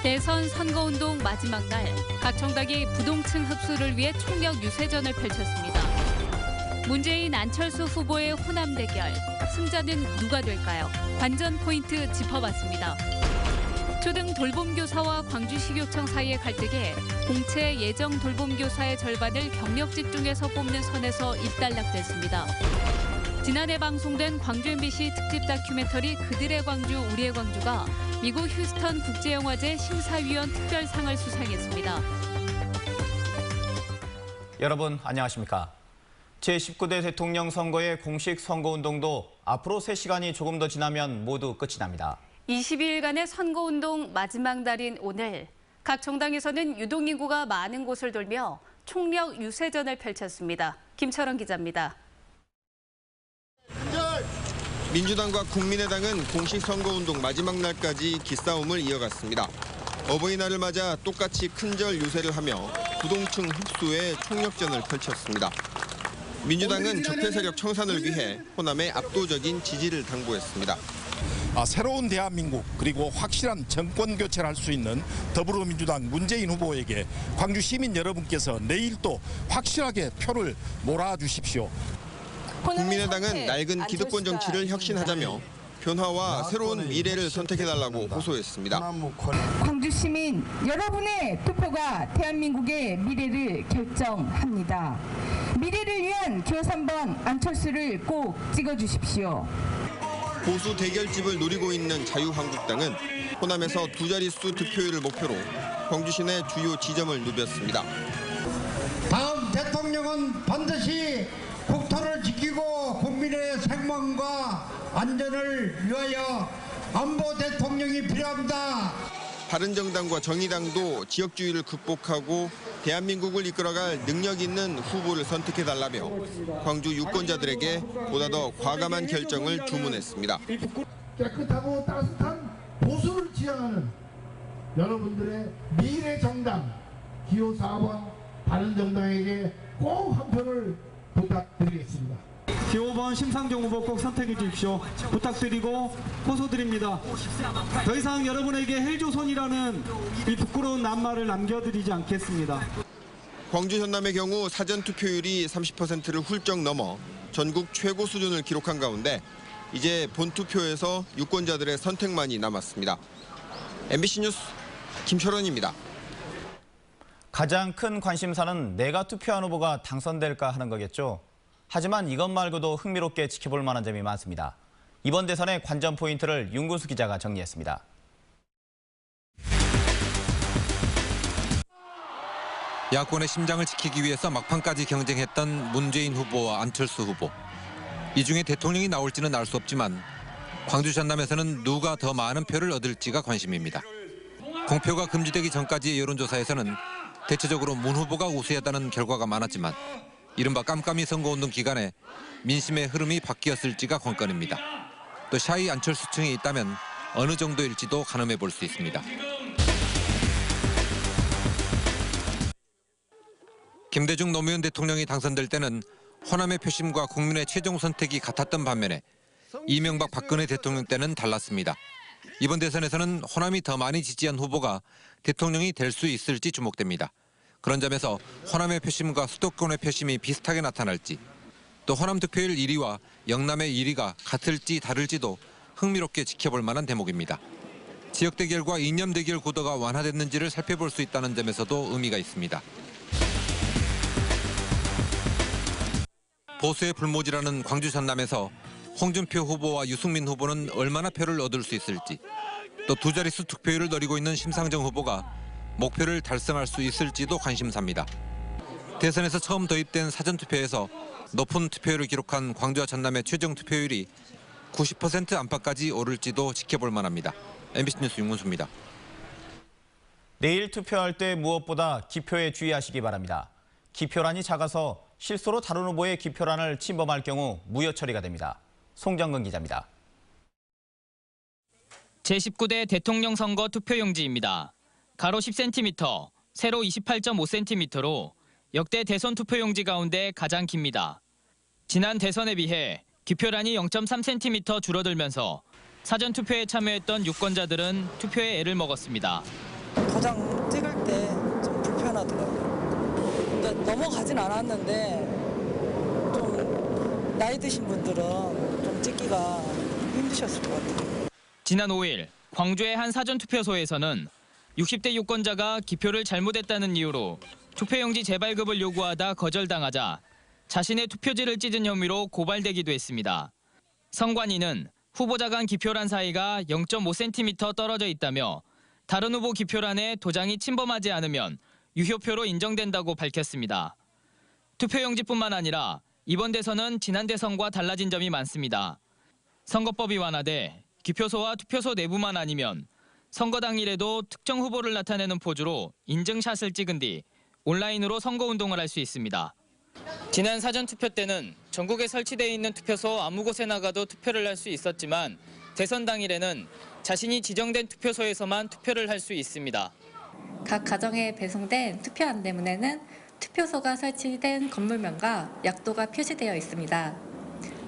대선 선거운동 마지막 날, 각 정당이 부동층 흡수를 위해 총력 유세전을 펼쳤습니다. 문재인, 안철수 후보의 호남 대결, 승자는 누가 될까요? 관전 포인트 짚어봤습니다. 초등 돌봄교사와 광주식육청 사이의 갈등에 공채 예정 돌봄교사의 절반을 경력직 중에서 뽑는 선에서 일단락됐습니다. 지난해 방송된 광주 MBC 특집 다큐멘터리 그들의 광주, 우리의 광주가 미국 휴스턴 국제영화제 심사위원 특별상을 수상했습니다. 여러분 안녕하십니까? 제19대 대통령 선거의 공식 선거운동도 앞으로 3시간이 조금 더 지나면 모두 끝이 납니다. 22일간의 선거운동 마지막 날인 오늘, 각 정당에서는 유동인구가 많은 곳을 돌며 총력 유세전을 펼쳤습니다. 김철원 기자입니다. 민주당과 국민의당은 공식 선거운동 마지막 날까지 기싸움을 이어갔습니다. 어버이날을 맞아 똑같이 큰절 유세를 하며 부동층 흡수에 총력전을 펼쳤습니다. 민주당은 적폐 세력 청산을 위해 호남에 압도적인 지지를 당부했습니다. 새로운 대한민국 그리고 확실한 정권 교체를 할 수 있는 더불어민주당 문재인 후보에게 광주 시민 여러분께서 내일도 확실하게 표를 몰아주십시오. 국민의당은 낡은 기득권 정치를 혁신하자며 변화와 새로운 미래를 선택해달라고 호소했습니다. 광주 시민 여러분의 투표가 대한민국의 미래를 결정합니다. 미래를 위한 기호 3번 안철수를 꼭 찍어주십시오. 보수 대결집을 노리고 있는 자유한국당은 호남에서 두 자릿수 득표율을 목표로 광주 시내 주요 지점을 누볐습니다. 다음 대통령은 반드시 국토를 지키고 국민의 생명과 안전을 위하여 안보 대통령이 필요합니다. 바른정당과 정의당도 지역주의를 극복하고 대한민국을 이끌어갈 능력 있는 후보를 선택해달라며 광주 유권자들에게 보다 더 과감한 결정을 주문했습니다. 깨끗하고 따뜻한 보수를 지향하는 여러분들의 미래 정당 기호 4번 바른정당에게 꼭 한 표를 부탁드리겠습니다. 기호 5번 심상정 후보 꼭 선택해 주십시오. 부탁드리고 호소드립니다. 더 이상 여러분에게 헬조선이라는 이 부끄러운 낱말을 남겨드리지 않겠습니다. 광주 전남의 경우 사전 투표율이 30%를 훌쩍 넘어 전국 최고 수준을 기록한 가운데 이제 본투표에서 유권자들의 선택만이 남았습니다. MBC 뉴스 김철원입니다. 가장 큰 관심사는 내가 투표한 후보가 당선될까 하는 거겠죠. 하지만 이것 말고도 흥미롭게 지켜볼 만한 점이 많습니다. 이번 대선의 관전 포인트를 윤구수 기자가 정리했습니다. 야권의 심장을 지키기 위해서 막판까지 경쟁했던 문재인 후보와 안철수 후보. 이 중에 대통령이 나올지는 알 수 없지만 광주 전남에서는 누가 더 많은 표를 얻을지가 관심입니다. 공표가 금지되기 전까지의 여론조사에서는 대체적으로 문 후보가 우세하다는 결과가 많았지만 이른바 깜깜이 선거운동 기간에 민심의 흐름이 바뀌었을지가 관건입니다. 또 샤이 안철수층이 있다면 어느 정도일지도 가늠해 볼 수 있습니다. 김대중 노무현 대통령이 당선될 때는 호남의 표심과 국민의 최종 선택이 같았던 반면에 이명박 박근혜 대통령 때는 달랐습니다. 이번 대선에서는 호남이 더 많이 지지한 후보가 대통령이 될 수 있을지 주목됩니다. 그런 점에서 호남의 표심과 수도권의 표심이 비슷하게 나타날지, 또 호남 득표율 1위와 영남의 1위가 같을지 다를지도 흥미롭게 지켜볼 만한 대목입니다. 지역 대결과 이념 대결 구도가 완화됐는지를 살펴볼 수 있다는 점에서도 의미가 있습니다. 보수의 불모지라는 광주 전남에서 홍준표 후보와 유승민 후보는 얼마나 표를 얻을 수 있을지, 또 두 자릿수 득표율을 노리고 있는 심상정 후보가 목표를 달성할 수 있을지도 관심사입니다. 대선에서 처음 도입된 사전투표에서 높은 투표율을 기록한 광주와 전남의 최종 투표율이 90% 안팎까지 오를지도 지켜볼 만합니다. MBC 뉴스 윤문수입니다. 내일 투표할 때 무엇보다 기표에 주의하시기 바랍니다. 기표란이 작아서 실수로 다른 후보의 기표란을 침범할 경우 무효 처리가 됩니다. 송정근 기자입니다. 제19대 대통령 선거 투표용지입니다. 가로 10cm, 세로 28.5cm로 역대 대선 투표용지 가운데 가장 깁니다. 지난 대선에 비해 기표란이 0.3cm 줄어들면서 사전투표에 참여했던 유권자들은 투표에 애를 먹었습니다. 도장 찍을 때 좀 불편하더라고요. 그러니까 넘어가진 않았는데 좀 나이 드신 분들은 좀 찍기가 힘드셨을 것 같아요. 지난 5일 광주의 한 사전투표소에서는 60대 유권자가 기표를 잘못했다는 이유로 투표용지 재발급을 요구하다 거절당하자 자신의 투표지를 찢은 혐의로 고발되기도 했습니다. 선관위는 후보자 간 기표란 사이가 0.5cm 떨어져 있다며 다른 후보 기표란에 도장이 침범하지 않으면 유효표로 인정된다고 밝혔습니다. 투표용지뿐만 아니라 이번 대선은 지난 대선과 달라진 점이 많습니다. 선거법이 완화돼 기표소와 투표소 내부만 아니면 선거 당일에도 특정 후보를 나타내는 포즈로 인증샷을 찍은 뒤 온라인으로 선거운동을 할 수 있습니다. 지난 사전투표 때는 전국에 설치되어 있는 투표소 아무 곳에 나가도 투표를 할 수 있었지만 대선 당일에는 자신이 지정된 투표소에서만 투표를 할 수 있습니다. 각 가정에 배송된 투표 안내문에는 투표소가 설치된 건물명과 약도가 표시되어 있습니다.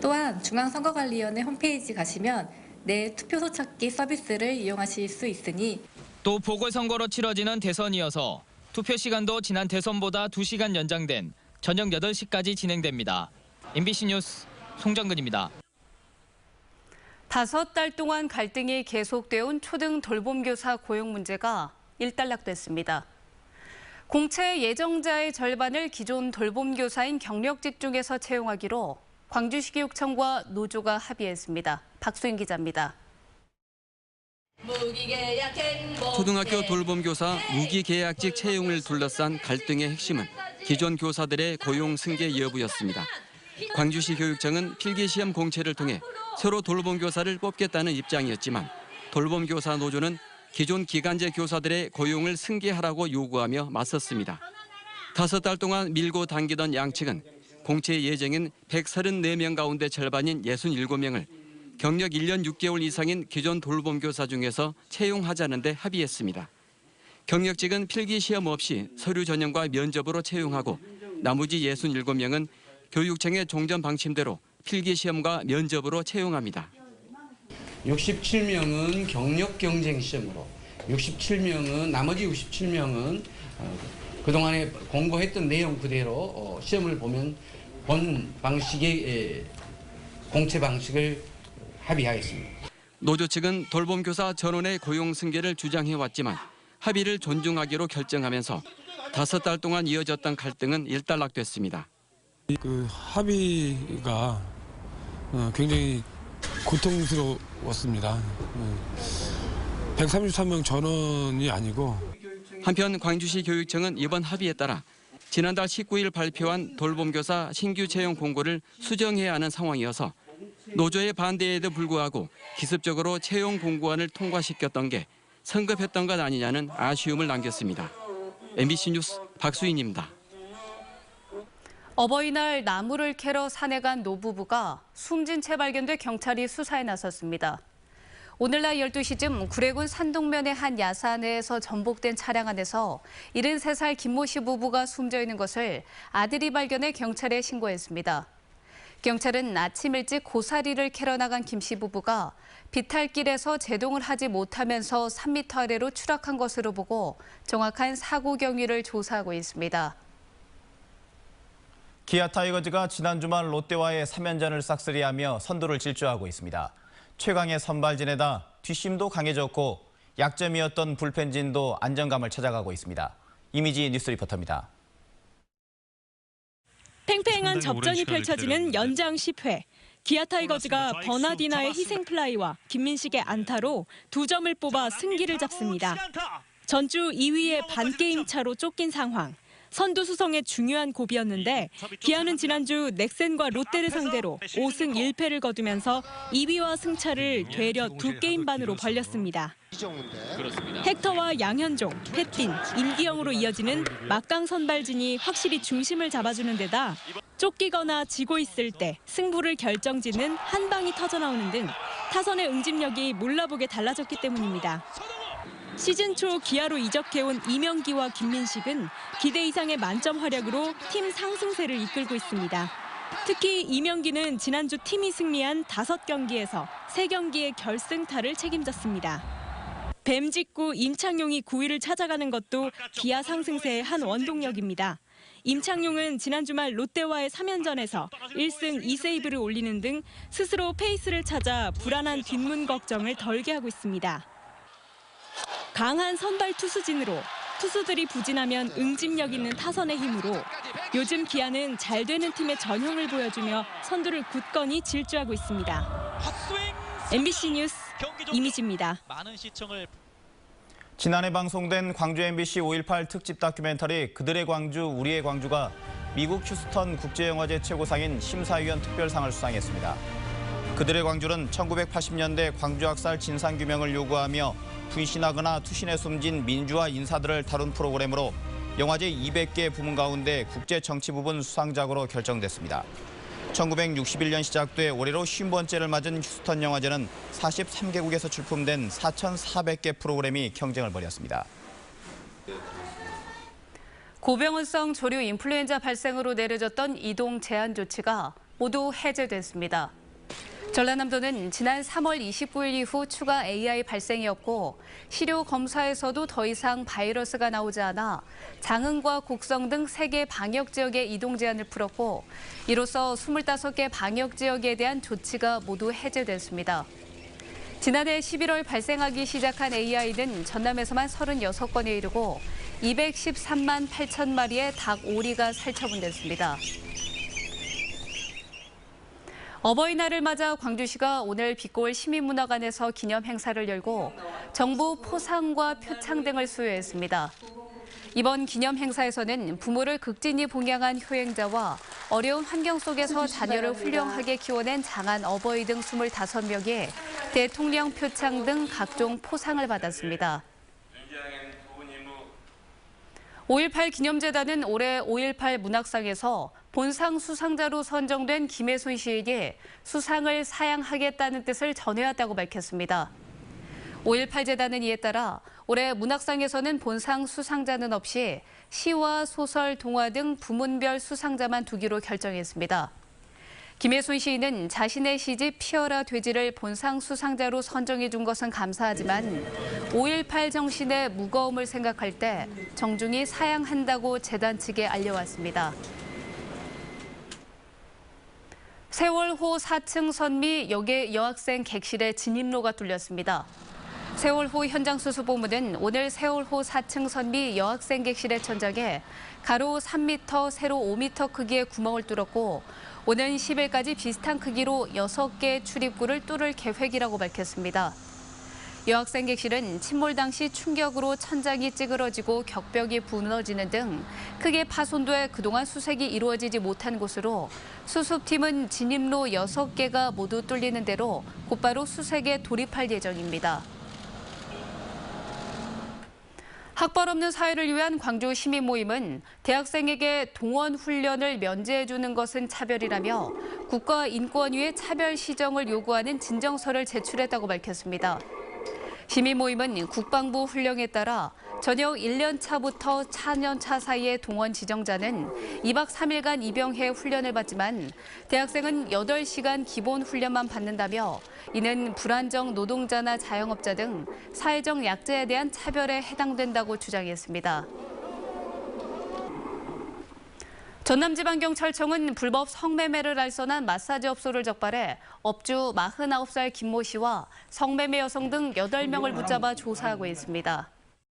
또한 중앙선거관리위원회 홈페이지 가시면 내 투표소 찾기 서비스를 이용하실 수 있으니 또 보궐선거로 치러지는 대선이어서 투표 시간도 지난 대선보다 2시간 연장된 저녁 8시까지 진행됩니다. MBC 뉴스 송정근입니다. 5달 동안 갈등이 계속되어 온 초등 돌봄교사 고용 문제가 일단락됐습니다. 공채 예정자의 절반을 기존 돌봄교사인 경력직 중에서 채용하기로 광주시 교육청과 노조가 합의했습니다. 박수인 기자입니다. 초등학교 돌봄교사 무기계약직 채용을 둘러싼 갈등의 핵심은 기존 교사들의 고용 승계 여부였습니다. 광주시 교육청은 필기시험 공채를 통해 새로 돌봄교사를 뽑겠다는 입장이었지만 돌봄교사 노조는 기존 기간제 교사들의 고용을 승계하라고 요구하며 맞섰습니다. 5달 동안 밀고 당기던 양측은 공채 예정인 134명 가운데 절반인 67명을 경력 1년 6개월 이상인 기존 돌봄교사 중에서 채용하자는 데 합의했습니다. 경력직은 필기시험 없이 서류 전형과 면접으로 채용하고 나머지 67명은 교육청의 종전 방침대로 필기시험과 면접으로 채용합니다. 67명은 경력 경쟁 시험으로, 나머지 67명은 그동안에 공부했던 내용 그대로 시험을 보면 본 방식의 공채 방식을 합의하겠습니다. 노조 측은 돌봄교사 전원의 고용 승계를 주장해왔지만 합의를 존중하기로 결정하면서 5달 동안 이어졌던 갈등은 일단락됐습니다. 그 합의가 굉장히 고통스러웠습니다. 133명 전원이 아니고. 한편 광주시 교육청은 이번 합의에 따라 지난달 19일 발표한 돌봄교사 신규 채용 공고를 수정해야 하는 상황이어서 노조의 반대에도 불구하고 기습적으로 채용 공고안을 통과시켰던 게 성급했던 것 아니냐는 아쉬움을 남겼습니다. MBC 뉴스 박수인입니다. 어버이날 나무를 캐러 산에 간 노부부가 숨진 채 발견돼 경찰이 수사에 나섰습니다. 오늘 날 12시쯤 구례군 산동면의 한 야산에서 전복된 차량 안에서 73살 김모 씨 부부가 숨져 있는 것을 아들이 발견해 경찰에 신고했습니다. 경찰은 아침 일찍 고사리를 캐러 나간 김 씨 부부가 비탈길에서 제동을 하지 못하면서 3m 아래로 추락한 것으로 보고 정확한 사고 경위를 조사하고 있습니다. 기아 타이거즈가 지난 주말 롯데와의 3연전을 싹쓸이하며 선두를 질주하고 있습니다. 최강의 선발진에다 뒷심도 강해졌고 약점이었던 불펜진도 안정감을 찾아가고 있습니다. 이미지 뉴스 리포터입니다. 팽팽한 접전이 펼쳐지는 연장 10회. 기아 타이거즈가 버나디나의 희생플라이와 김민식의 안타로 2점을 뽑아 승기를 잡습니다. 전주 2위의 반게임 차로 쫓긴 상황. 선두 수성의 중요한 고비였는데 기아는 지난주 넥센과 롯데를 상대로 5승 1패를 거두면서 2위와 승차를 되려 2게임 반으로 벌렸습니다. 헥터와 양현종, 햇딘, 임기영으로 이어지는 막강 선발진이 확실히 중심을 잡아주는 데다 쫓기거나 지고 있을 때 승부를 결정짓는 한 방이 터져나오는 등 타선의 응집력이 몰라보게 달라졌기 때문입니다. 시즌 초 기아로 이적해온 이명기와 김민식은 기대 이상의 만점 활약으로 팀 상승세를 이끌고 있습니다. 특히 이명기는 지난주 팀이 승리한 5경기에서 3경기의 결승타를 책임졌습니다. 뱀 직구 임창용이 9위를 찾아가는 것도 기아 상승세의 한 원동력입니다. 임창용은 지난 주말 롯데와의 3연전에서 1승 2세이브를 올리는 등 스스로 페이스를 찾아 불안한 뒷문 걱정을 덜게 하고 있습니다. 강한 선발 투수진으로 투수들이 부진하면 응집력 있는 타선의 힘으로 요즘 기아는 잘 되는 팀의 전형을 보여주며 선두를 굳건히 질주하고 있습니다. MBC 뉴스 이미지입니다. 지난해 방송된 광주 MBC 5.18 특집 다큐멘터리 그들의 광주, 우리의 광주가 미국 휴스턴 국제영화제 최고상인 심사위원 특별상을 수상했습니다. 그들의 광주는 1980년대 광주 학살 진상규명을 요구하며 분신하거나 투신에 숨진 민주화 인사들을 다룬 프로그램으로 영화제 200개 부문 가운데 국제정치 부분 수상작으로 결정됐습니다. 1961년 시작돼 올해로 50번째를 맞은 휴스턴 영화제는 43개국에서 출품된 4,400개 프로그램이 경쟁을 벌였습니다. 고병원성 조류 인플루엔자 발생으로 내려졌던 이동 제한 조치가 모두 해제됐습니다. 전라남도는 지난 3월 29일 이후 추가 AI 발생이 없고 시료 검사에서도 더 이상 바이러스가 나오지 않아 장흥과 곡성 등 3개 방역 지역의 이동 제한을 풀었고 이로써 25개 방역 지역에 대한 조치가 모두 해제됐습니다. 지난해 11월 발생하기 시작한 AI는 전남에서만 36건에 이르고 213만 8천 마리의 닭 오리가 살처분됐습니다. 어버이날을 맞아 광주시가 오늘 빛고울 시민문화관에서 기념 행사를 열고 정부 포상과 표창 등을 수여했습니다. 이번 기념 행사에서는 부모를 극진히 봉양한 효행자와 어려운 환경 속에서 자녀를 훌륭하게 키워낸 장한 어버이 등 25명이 대통령 표창 등 각종 포상을 받았습니다. 5.18 기념재단은 올해 5.18 문학상에서 본상 수상자로 선정된 김혜순 시인이 수상을 사양하겠다는 뜻을 전해왔다고 밝혔습니다. 5.18 재단은 이에 따라 올해 문학상에서는 본상 수상자는 없이 시와 소설, 동화 등 부문별 수상자만 두기로 결정했습니다. 김혜순 시인은 자신의 시집 피어라 돼지를 본상 수상자로 선정해 준 것은 감사하지만 5.18 정신의 무거움을 생각할 때 정중히 사양한다고 재단 측에 알려왔습니다. 세월호 4층 선미 여학생 객실의 진입로가 뚫렸습니다. 세월호 현장수습본부는 오늘 세월호 4층 선미 여학생 객실의 천장에 가로 3m, 세로 5m 크기의 구멍을 뚫었고 오는 10일까지 비슷한 크기로 6개 출입구를 뚫을 계획이라고 밝혔습니다. 여학생 객실은 침몰 당시 충격으로 천장이 찌그러지고 격벽이 무너지는 등 크게 파손돼 그동안 수색이 이루어지지 못한 곳으로 수습팀은 진입로 6개가 모두 뚫리는 대로 곧바로 수색에 돌입할 예정입니다. 학벌 없는 사회를 위한 광주 시민 모임은 대학생에게 동원 훈련을 면제해주는 것은 차별이라며 국가인권위에 차별 시정을 요구하는 진정서를 제출했다고 밝혔습니다. 시민 모임은 국방부 훈령에 따라 저녁 1년 차부터 4년 차 사이의 동원 지정자는 2박 3일간 입영해 훈련을 받지만 대학생은 8시간 기본 훈련만 받는다며 이는 불안정 노동자나 자영업자 등 사회적 약자에 대한 차별에 해당된다고 주장했습니다. 전남지방경찰청은 불법 성매매를 알선한 마사지 업소를 적발해 업주 49살 김모 씨와 성매매 여성 등 8명을 붙잡아 조사하고 있습니다.